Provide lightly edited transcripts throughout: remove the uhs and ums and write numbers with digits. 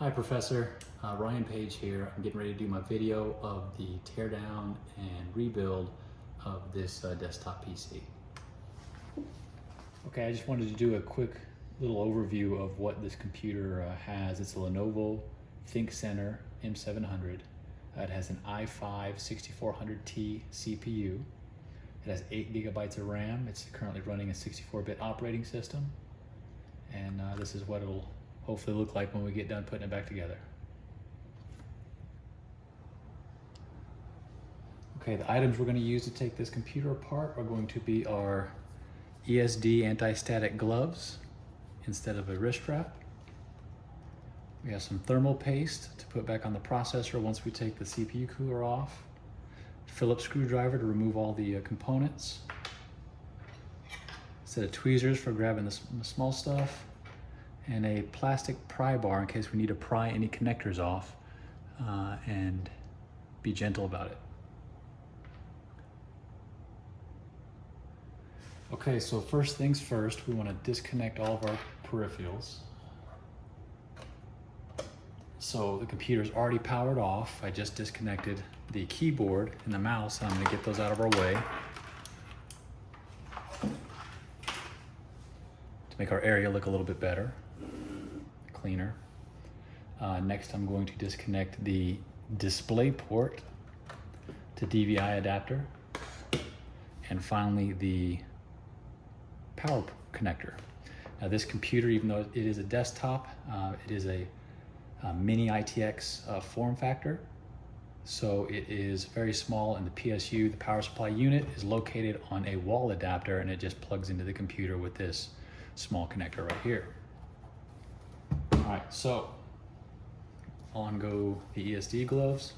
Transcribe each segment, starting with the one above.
Hi Professor, Ryan Page here. I'm getting ready to do my video of the teardown and rebuild of this desktop PC. Okay, I just wanted to do a quick little overview of what this computer has. It's a Lenovo ThinkCentre M700. It has an i5 6400T CPU. It has 8 gigabytes of RAM. It's currently running a 64-bit operating system. And this is what it'll hopefully look like when we get done putting it back together. Okay, the items we're going to use to take this computer apart are going to be our ESD anti-static gloves instead of a wrist strap. We have some thermal paste to put back on the processor once we take the CPU cooler off. Phillips screwdriver to remove all the components. A set of tweezers for grabbing the small stuff. And a plastic pry bar in case we need to pry any connectors off and be gentle about it. Okay, so first things first, we want to disconnect all of our peripherals. So the computer's already powered off. I just disconnected the keyboard and the mouse, and I'm going to get those out of our way to make our area look a little bit better. Cleaner. Next, I'm going to disconnect the display port to DVI adapter, and finally the power connector. Now this computer, even though it is a desktop, it is a mini ITX form factor, so it is very small, and the PSU, the power supply unit, is located on a wall adapter, and it just plugs into the computer with this small connector right here. All right, so on go the ESD gloves.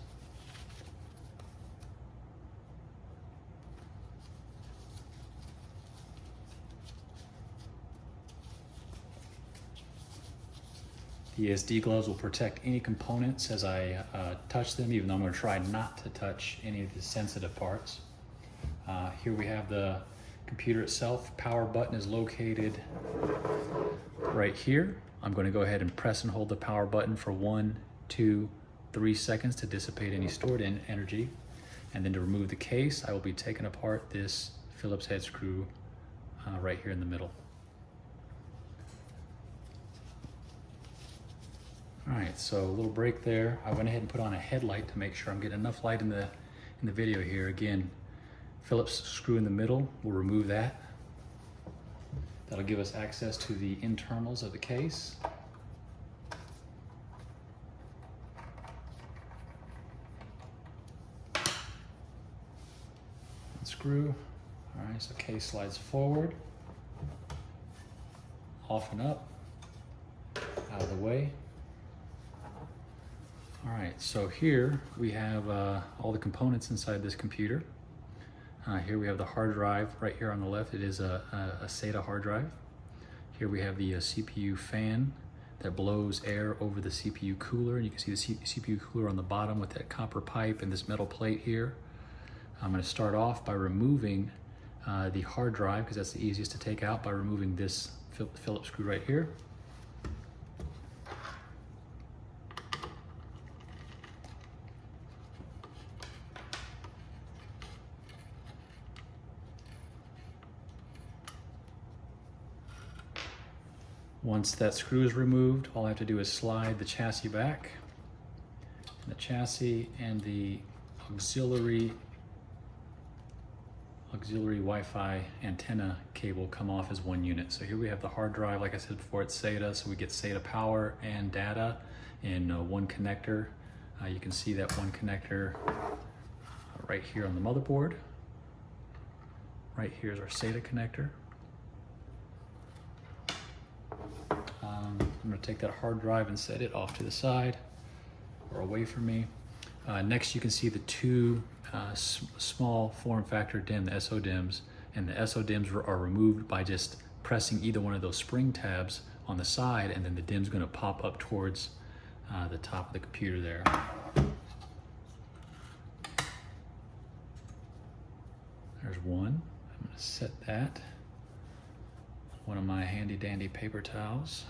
The ESD gloves will protect any components as I touch them, even though I'm going to try not to touch any of the sensitive parts. Here we have the computer itself. Power button is located right here. I'm going to go ahead and press and hold the power button for 1, 2, 3 seconds to dissipate any stored energy. And then to remove the case, I will be taking apart this Phillips head screw right here in the middle. All right, so a little break there. I went ahead and put on a headlight to make sure I'm getting enough light in the video here. Again, Phillips screw in the middle, we'll remove that. That'll give us access to the internals of the case. Screw. All right, so case slides forward, off and up, out of the way. All right, so here we have all the components inside this computer. Here we have the hard drive right here on the left. It is a SATA hard drive. Here we have the CPU fan that blows air over the CPU cooler, and you can see the CPU cooler on the bottom with that copper pipe and this metal plate here. I'm going to start off by removing the hard drive, because that's the easiest to take out, by removing this Phillips screw right here. Once that screw is removed, all I have to do is slide the chassis back. And the chassis and the auxiliary Wi-Fi antenna cable come off as one unit. So here we have the hard drive. Like I said before, it's SATA, so we get SATA power and data in one connector. You can see that one connector right here on the motherboard. Right here is our SATA connector. I'm going to take that hard drive and set it off to the side or away from me. Next, you can see the two small form factor DIMM, the SO-DIMMs, and the SO-DIMMs are removed by just pressing either one of those spring tabs on the side, and then the DIMM's going to pop up towards the top of the computer there. There's one. I'm going to set that. One of my handy dandy paper towels.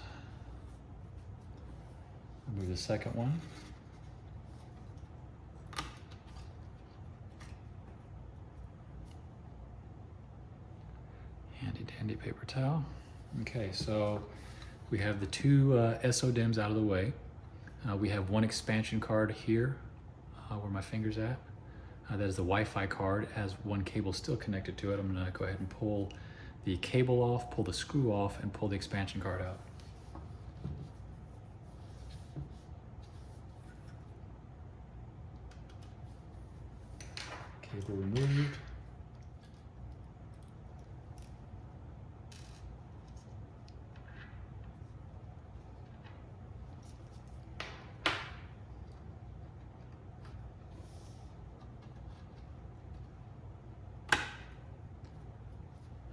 Remove the second one. Handy dandy paper towel. Okay, so we have the two SODIMMs out of the way. We have one expansion card here, where my finger's at. That is the Wi-Fi card. It has one cable still connected to it. I'm gonna go ahead and pull the cable off, pull the screw off, and pull the expansion card out. Cable removed.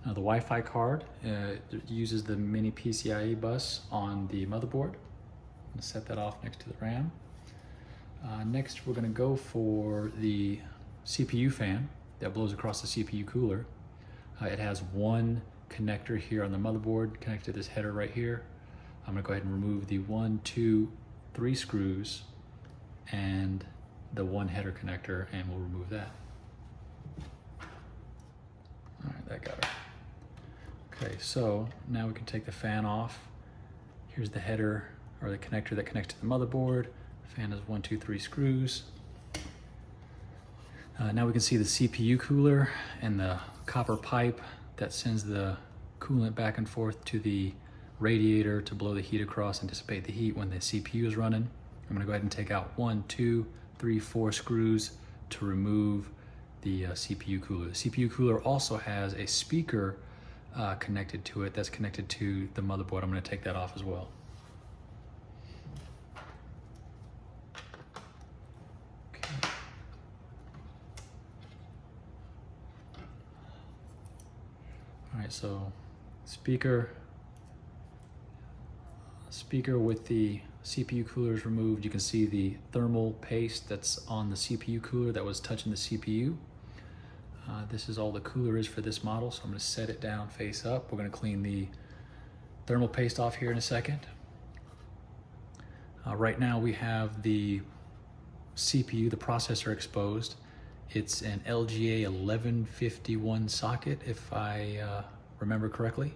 Now the Wi-Fi card uses the mini PCIe bus on the motherboard. I'm gonna set that off next to the RAM. Next, we're gonna go for the CPU fan that blows across the CPU cooler. It has one connector here on the motherboard connected to this header right here. I'm gonna go ahead and remove the 1, 2, 3 screws and the one header connector, and we'll remove that. All right, that got it. Okay, so now we can take the fan off. Here's the header or the connector that connects to the motherboard. Fan has 1, 2, 3 screws. Now we can see the CPU cooler and the copper pipe that sends the coolant back and forth to the radiator to blow the heat across and dissipate the heat when the CPU is running. I'm gonna go ahead and take out 1, 2, 3, 4 screws to remove the CPU cooler. The CPU cooler also has a speaker connected to it that's connected to the motherboard. I'm gonna take that off as well. Okay. All right, so speaker with the CPU cooler is removed. You can see the thermal paste that's on the CPU cooler that was touching the CPU. This is all the cooler is for this model, so I'm going to set it down face up. We're going to clean the thermal paste off here in a second. Right now we have the CPU, the processor exposed. It's an LGA 1151 socket, if I remember correctly.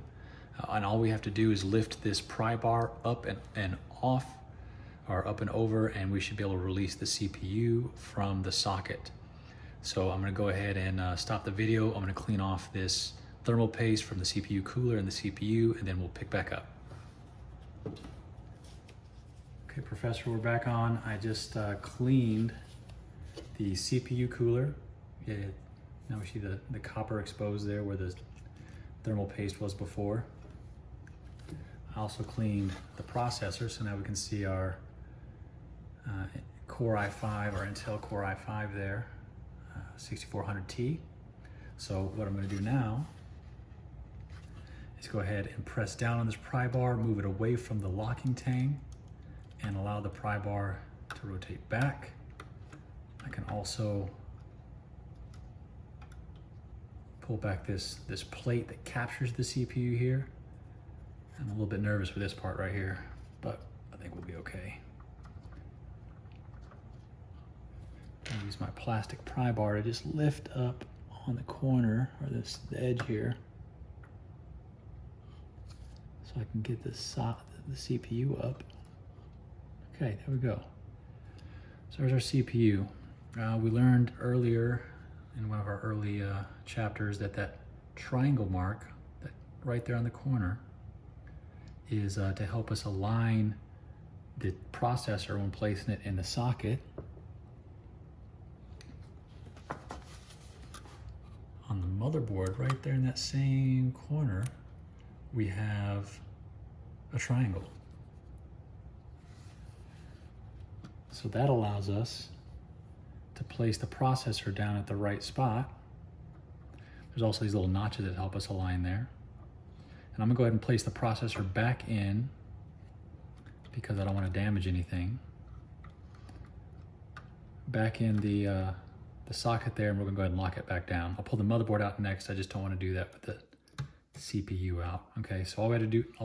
And all we have to do is lift this pry bar up and off, or up and over, and we should be able to release the CPU from the socket. So I'm gonna go ahead and stop the video. I'm gonna clean off this thermal paste from the CPU cooler and the CPU, and then we'll pick back up. Okay, Professor, we're back on. I just cleaned the CPU cooler. Now we see the copper exposed there where the thermal paste was before. I also cleaned the processor, so now we can see our Core i5, our Intel Core i5 there, 6400T. So what I'm going to do now is go ahead and press down on this pry bar, move it away from the locking tang, and allow the pry bar to rotate back. I can also pull back this plate that captures the CPU here. I'm a little bit nervous for this part right here, but I think we'll be okay. I'll use my plastic pry bar to just lift up on the corner, or the edge here, so I can get the CPU up. Okay, there we go. So there's our CPU. We learned earlier in one of our early chapters that triangle mark that right there on the corner is to help us align the processor when placing it in the socket. On the motherboard, right there in that same corner, we have a triangle. So that allows us to place the processor down at the right spot. There's also these little notches that help us align there. And I'm gonna go ahead and place the processor back in because I don't want to damage anything. Back in the socket there, and we're gonna go ahead and lock it back down. I'll pull the motherboard out next. I just don't want to do that with the CPU out. Okay, so all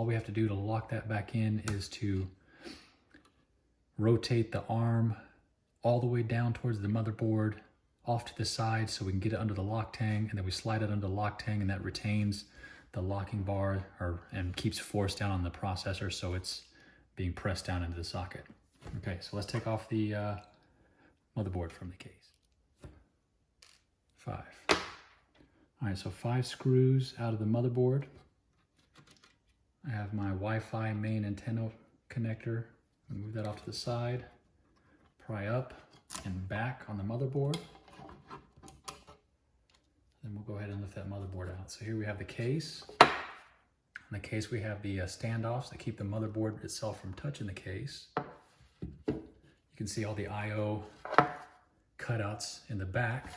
we have to do to lock that back in is to rotate the arm all the way down towards the motherboard, off to the side so we can get it under the lock tang, and then we slide it under the lock tang, and that retains the locking bar and keeps force down on the processor so it's being pressed down into the socket. Okay, so let's take off the motherboard from the case. 5. All right, so 5 screws out of the motherboard. I have my Wi-Fi main antenna connector. Move that off to the side. Pry up and back on the motherboard. Then we'll go ahead and lift that motherboard out. So here we have the case. In the case we have the standoffs that keep the motherboard itself from touching the case. You can see all the I/O cutouts in the back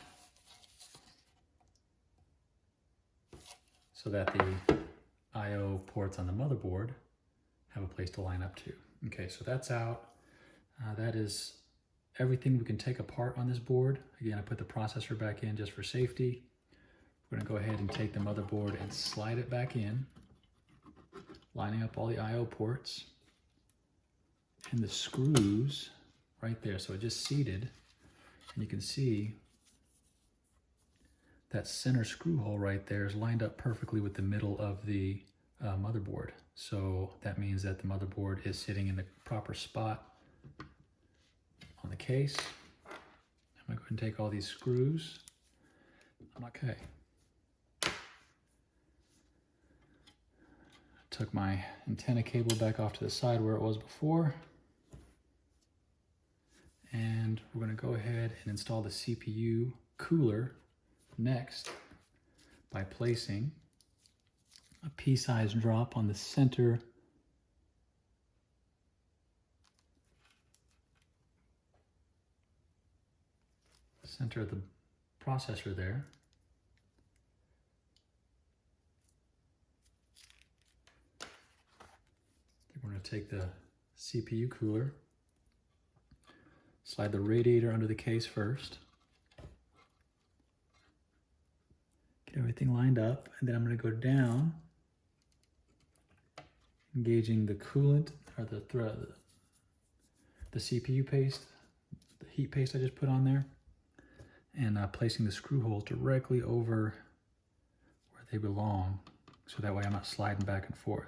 so that the I/O ports on the motherboard have a place to line up to. Okay, so that's out. That is everything we can take apart on this board. Again, I put the processor back in just for safety. We're gonna go ahead and take the motherboard and slide it back in, lining up all the I/O ports and the screws right there. So it just seated, and you can see that center screw hole right there is lined up perfectly with the middle of the motherboard. So that means that the motherboard is sitting in the proper spot on the case. I'm gonna go ahead and take all these screws. Okay. Took my antenna cable back off to the side where it was before. And we're gonna go ahead and install the CPU cooler next by placing a pea-sized drop on the center of the processor there. We're going to take the CPU cooler, slide the radiator under the case first, get everything lined up, and then I'm going to go down, engaging the coolant or the CPU paste, the heat paste I just put on there, and placing the screw holes directly over where they belong, so that way I'm not sliding back and forth.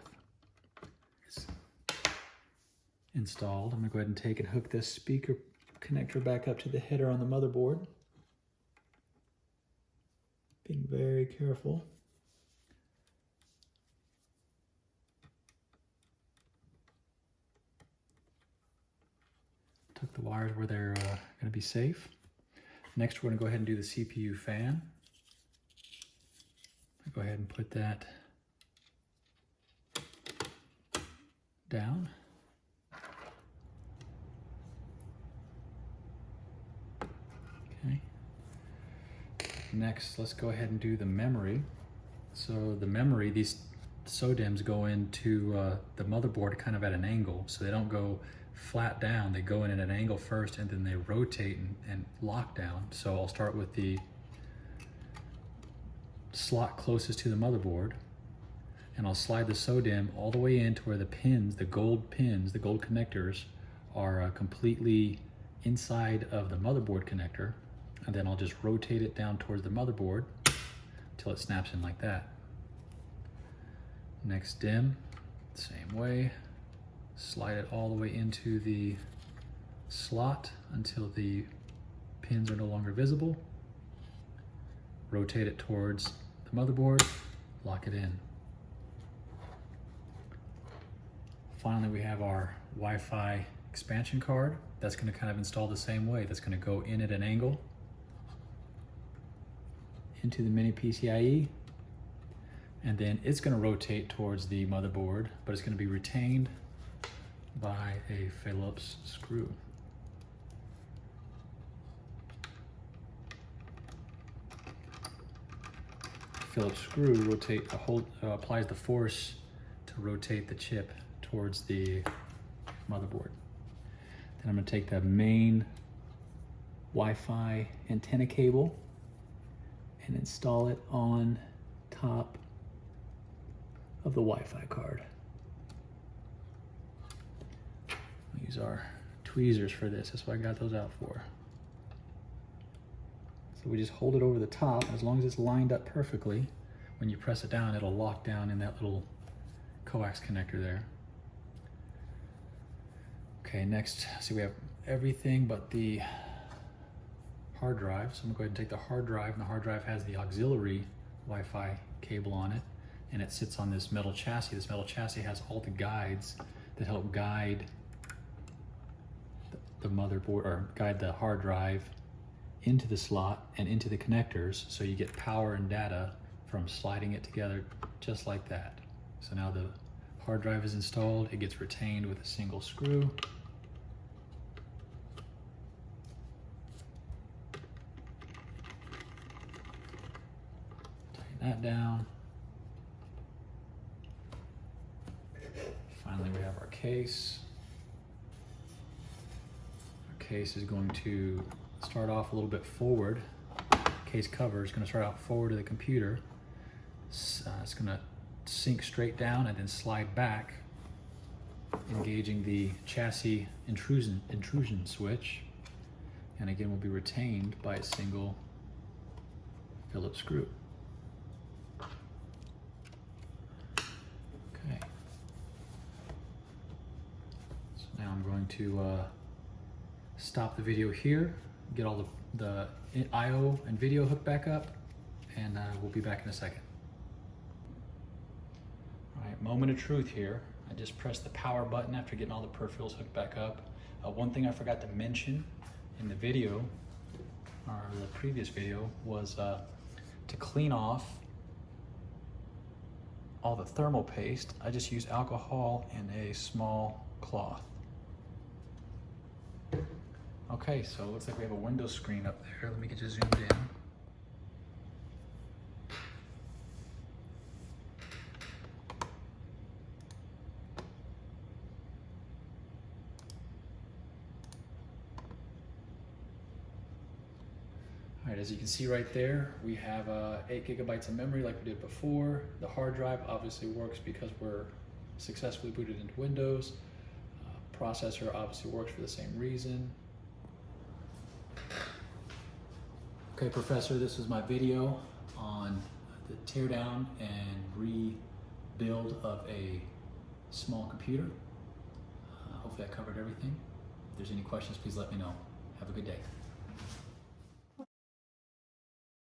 It's installed. I'm going to go ahead and take and hook this speaker connector back up to the header on the motherboard. Being very careful. Tuck the wires where they're going to be safe. Next, we're going to go ahead and do the CPU fan. Go ahead and put that down. Okay. Next, let's go ahead and do the memory. So the memory, these SODIMMs go into the motherboard kind of at an angle, so they don't go flat down. They go in at an angle first, and then they rotate and lock down. So I'll start with the slot closest to the motherboard, and I'll slide the SODIMM all the way in to where the pins, the gold connectors, are completely inside of the motherboard connector, and then I'll just rotate it down towards the motherboard until it snaps in like that. Next DIMM, same way. Slide it all the way into the slot until the pins are no longer visible. Rotate it towards the motherboard, lock it in. Finally, we have our Wi-Fi expansion card. That's going to kind of install the same way. That's going to go in at an angle into the mini PCIe, and then it's going to rotate towards the motherboard, but it's going to be retained by a Phillips screw. Phillips screw applies the force to rotate the chip towards the motherboard. Then I'm going to take the main Wi-Fi antenna cable and install it on top of the Wi-Fi card. We'll use our tweezers for this. That's what I got those out for. So we just hold it over the top. As long as it's lined up perfectly, when you press it down, it'll lock down in that little coax connector there. Okay, next, see we have everything but the hard drive. So I'm gonna go ahead and take the hard drive, and the hard drive has the auxiliary Wi-Fi cable on it, and it sits on this metal chassis. This metal chassis has all the guides that help guide the motherboard, or guide the hard drive into the slot and into the connectors, so you get power and data from sliding it together just like that. So now the hard drive is installed, it gets retained with a single screw. Tighten that down. Finally, we have our case. Our case is going to start off a little bit forward. Case cover is going to start out forward of the computer. It's going to sink straight down and then slide back, engaging the chassis intrusion switch, and again will be retained by a single Phillips screw. Okay. So now I'm going to stop the video here, get all the I/O and video hooked back up, and we'll be back in a second. All right, moment of truth here. I just pressed the power button after getting all the peripherals hooked back up. One thing I forgot to mention in the video, or the previous video, was to clean off all the thermal paste. I just use alcohol and a small cloth. Okay, so it looks like we have a window screen up there. Let me get you zoomed in. All right, as you can see right there, we have 8 gigabytes of memory like we did before. The hard drive obviously works because we're successfully booted into Windows. Processor obviously works for the same reason. Okay, Professor, this is my video on the teardown and rebuild of a small computer. Hopefully I covered everything. If there's any questions, please let me know. Have a good day.